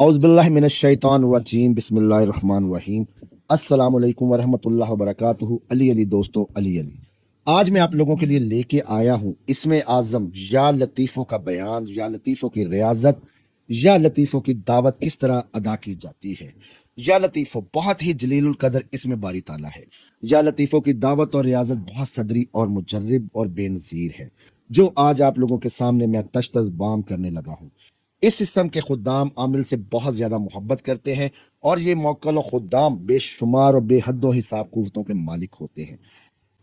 औज़ुबिल्लाहिमिनश्शैतानिर्रजीम बिस्मिल्लाहिर्रहमानिर्रहीम। अस्सलाम वालेकुम वरहमतुल्लाहि वबरकातुहू। अली अली दोस्तों, अली अली आज मैं आप लोगों के लिए लेके आया हूँ इसमें आज़म या लतीफ़ों का बयान, या लतीफ़ों की रियाज़त, या लतीफ़ों की दावत किस तरह अदा की जाती है। या लतीफ़ों बहुत ही जलीलुल कदर इसमें बारी ताला है। या लतीफ़ों की दावत और रियाज़त बहुत सदरी और मुजर्रिब और बेनज़ीर है, जो आज आप लोगों के सामने मैं तशतज़ बाम करने लगा हूँ। इस किस्म के खुद्दाम आमिल से बहुत ज़्यादा मोहब्बत करते हैं, और ये मौक्कल और खुद्दाम बेशुमार और बेहद हिसाब कुव्वतों के मालिक होते हैं।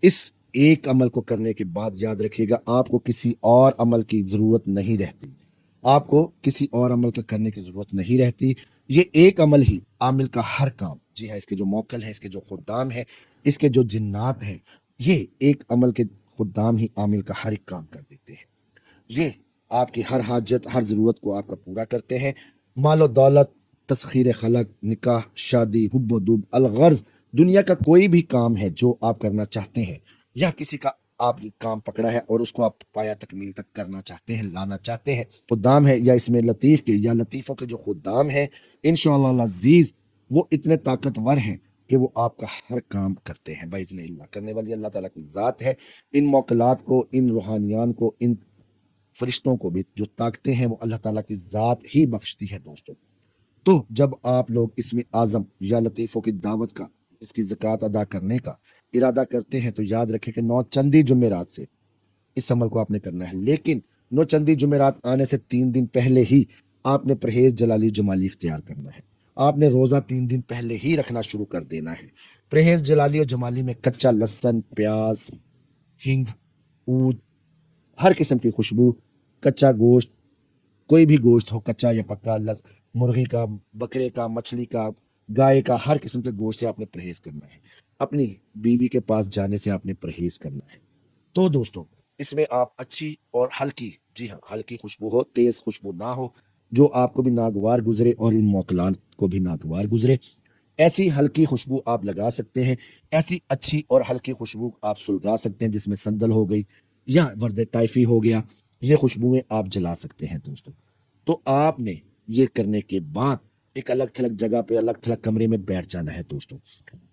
इस एक अमल को करने के बाद याद रखिएगा, आपको किसी और अमल की ज़रूरत नहीं रहती। आपको किसी और अमल का करने की ज़रूरत नहीं रहती। ये एक अमल ही आमिल का हर काम, जी हाँ, इसके जो मौक्कल हैं, इसके जो खुद्दाम हैं, इसके जो जिन्नात हैं, ये एक अमल के खुद्दाम ही आमिल का हर एक काम कर देते हैं। ये आपकी हर हाजत, हर ज़रूरत को आपका पूरा करते हैं। मालो दौलत, तस्खीर खलक, निकाह, शादी, हुब्ब दुब, अलगर्ज, दुनिया का कोई भी काम है जो आप करना चाहते हैं, या किसी का आप काम पकड़ा है और उसको आप पाया तकमील तक करना चाहते हैं, लाना चाहते हैं, खुद्दाम है, या इसमें लतीफ़ के या लतीफ़ों के जो खुद्दाम हैं, इंशाअल्लाह अज़ीज़ वो इतने ताकतवर हैं कि वो आपका हर काम करते हैं बाइज़्निल्लाह। करने वाली अल्लाह ताला की ज़ात है। इन मौकलात को, इन रूहानियान को, इन फरिश्तों को भी जो ताकतें हैं वो अल्लाह ताला की ज़ात ही बख्शती है दोस्तों। तो जब आप लोग इसमें आज़म या लतीफ़ों की दावत का, इसकी ज़कात अदा करने का इरादा करते हैं, तो याद रखें कि नौ चंदी जुमेरात से इस अमल को आपने करना है। लेकिन नौ चंदी जुमेरात आने से 3 दिन पहले ही आपने परहेज़ जलाली जमाली इख्तियार करना है। आपने रोज़ा 3 दिन पहले ही रखना शुरू कर देना है। परहेज़ जलाली और जमाली में कच्चा लहसुन, प्याज, हींग, ऊद, हर किस्म की खुशबू, कच्चा गोश्त, कोई भी गोश्त हो, कच्चा या पक्का, मुर्गी का, बकरे का, मछली का, गाय का, हर किस्म के गोश्त से आपने परहेज करना है। अपनी बीवी के पास जाने से आपने परहेज करना है। तो दोस्तों, इसमें आप अच्छी और हल्की, जी हाँ, हल्की खुशबू हो, तेज खुशबू ना हो, जो आपको भी नागवार गुजरे और इन मौकलान को भी नागवार गुजरे, ऐसी हल्की खुशबू आप लगा सकते हैं। ऐसी अच्छी और हल्की खुशबू आप सुलगा सकते हैं, जिसमें संदल हो गई या वर्द ताइफी हो गया, ये खुशबुएं आप जला सकते हैं दोस्तों। तो आपने ये करने के बाद एक अलग थलग जगह पे, अलग थलग कमरे में बैठ जाना है दोस्तों।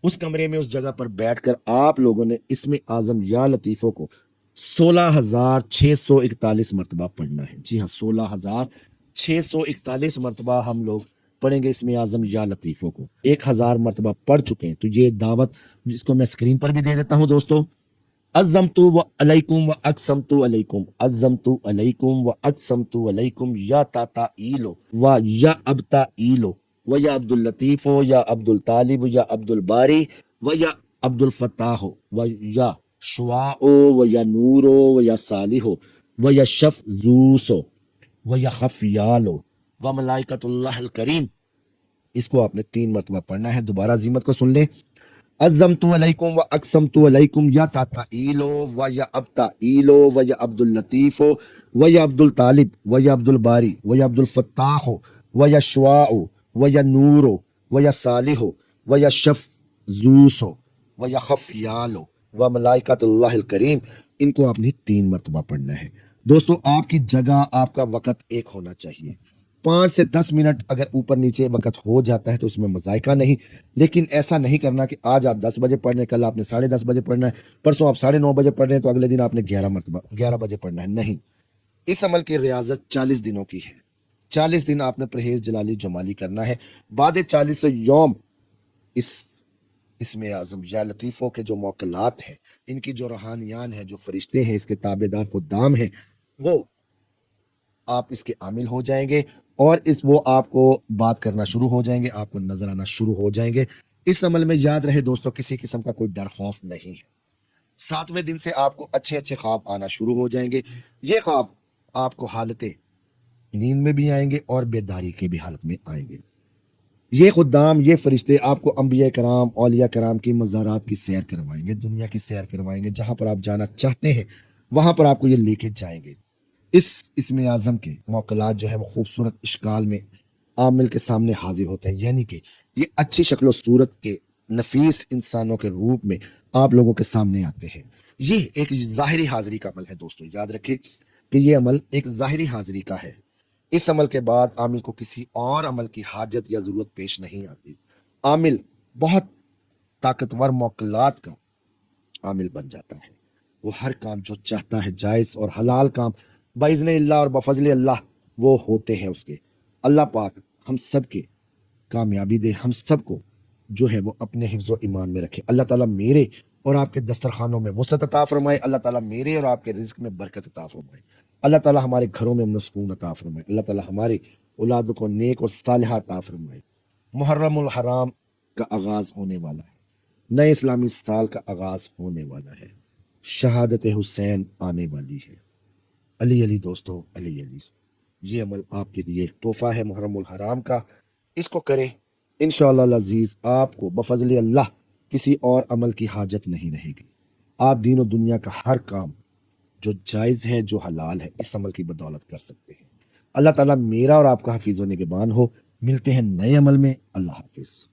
उस कमरे में, उस जगह पर बैठकर आप लोगों ने इसमें आजम या लतीफ़ों को 16,641 मरतबा पढ़ना है। जी हाँ, 16,641 मरतबा हम लोग पढ़ेंगे इसमें आजम या लतीफ़ों को। 1,000 मरतबा पढ़ चुके हैं, तो ये दावत, जिसको मैं स्क्रीन पर भी दे देता हूँ दोस्तों। अज़्ज़मतु व अलैकुम व अक़समतु अलैकुम, अज़्ज़मतु अलैकुम व अक़समतु अलैकुम, या ताता ईलो व या अबता ईलो व या अब्दुल लतीफ़ो या अब्दुल तालिब या अब्दुल बारी व या अब्दुल फताहो व या शुआओ व या नूरो व या सालिहो व या शफ जूसो व या खफियालो व मलाइकतुल्लाहिल करीम। इसको आपने 3 मरतबा पढ़ना है। दोबारा जीमत को सुन लें। अज़्ज़मतु अलैकुम व अक़समतु अलैकुम, या ताता ईलो व या अबता ईलो व या अब्दुल लतीफ़ो व या अब्दुल तालिब व या अब्दुल बारी व या अब्दुल फत्ताहो व या शुआओ व या नूरो व या सालिहो व या शफ जूसो व या खफियालो व मलाइकतुल्लाहिल करीम। इनको आपने 3 मरतबा पढ़ना है दोस्तों। आपकी जगह, आपका वक़्त एक होना चाहिए। 5 से 10 मिनट अगर ऊपर नीचे वक़्त हो जाता है तो उसमें मज़ायका नहीं। लेकिन ऐसा नहीं करना कि आज आप 10 बजे पढ़ रहे हैं, कल आपने 10:30 बजे पढ़ना है, परसों आप 9:30 बजे पढ़ रहे हैं, तो अगले दिन आपने 11 बजे पढ़ना है। नहीं, इस अमल की रियाजत 40 दिनों की है। 40 दिन आपने परहेज जलाली जमाली करना है। बाद 40 यौम इस इसमें आजम या लतीफ़ों के जो मौकलात हैं, इनकी जो रूहानियान है, जो फरिश्ते हैं, इसके ताबेदार खुद्दाम हैं, वो आप इसके आमिल हो जाएंगे, और वो आपको बात करना शुरू हो जाएंगे, आपको नजर आना शुरू हो जाएंगे। इस अमल में याद रहे दोस्तों, किसी किस्म का कोई डर खौफ नहीं है। 7वें दिन से आपको अच्छे अच्छे ख्वाब आना शुरू हो जाएंगे। ये ख्वाब आपको हालत नींद में भी आएंगे और बेदारी की भी हालत में आएंगे। ये खुद्दाम, ये फरिश्ते आपको अंबिया कराम, औलिया कराम की मज़ारात की सैर करवाएंगे, दुनिया की सैर करवाएंगे। जहां पर आप जाना चाहते हैं वहां पर आपको ये लेके जाएंगे। इसमें आजम के मौकलात जो है वो खूबसूरत इश्काल में आमिल के सामने हाजिर होते हैं, यानी कि ये अच्छी शक्ल सूरत के नफीस इंसानों के रूप में आप लोगों के सामने आते हैं। ये एक ज़ाहिरी हाजिरी का अमल है दोस्तों। याद रखें कि ये अमल एक ज़ाहिरी हाजिरी का है। اس عمل کے بعد عامل کو کسی اور عمل کی حاجت یا ضرورت پیش نہیں آتی۔ عامل بہت طاقتور موکلات کا عامل بن جاتا ہے۔ وہ ہر کام جو چاہتا ہے جائز اور حلال کام باذن اللہ اور بفضل اللہ وہ ہوتے ہیں اس کے۔ اللہ پاک ہم سب کے کامیابی دے، ہم سب کو جو ہے وہ اپنے حفظ و ایمان میں رکھے۔ اللہ تعالیٰ میرے اور آپ کے دسترخوانوں میں وسعت عطا فرمائے۔ اللہ تعالیٰ میرے اور آپ کے رزق میں برکت عطا فرمائے۔ اللہ تعالیٰ ہمارے گھروں میں امن و سکون عطا فرمائے۔ اللہ تعالیٰ ہمارے اولادوں کو نیک اور صالحہ عطا فرمائے۔ محرم الحرام کا آغاز ہونے والا ہے، نئے اسلامی سال کا آغاز ہونے والا ہے، شہادت حسین آنے والی ہے۔ علی علی دوستو، علی علی، یہ عمل آپ کے لیے ایک تحفہ ہے محرم الحرام کا، اس کو کریں انشاءاللہ العزیز آپ کو بفضل اللہ کسی اور عمل کی حاجت نہیں رہے گی۔ آپ دین و دنیا کا ہر کام جو جائز ہے جو حلال ہے اس عمل کی بدولت کر سکتے ہیں۔ اللہ تعالیٰ میرا اور آپ کا حفیظ و نگہبان ہو۔ ملتے ہیں نئے عمل میں۔ اللہ حافظ۔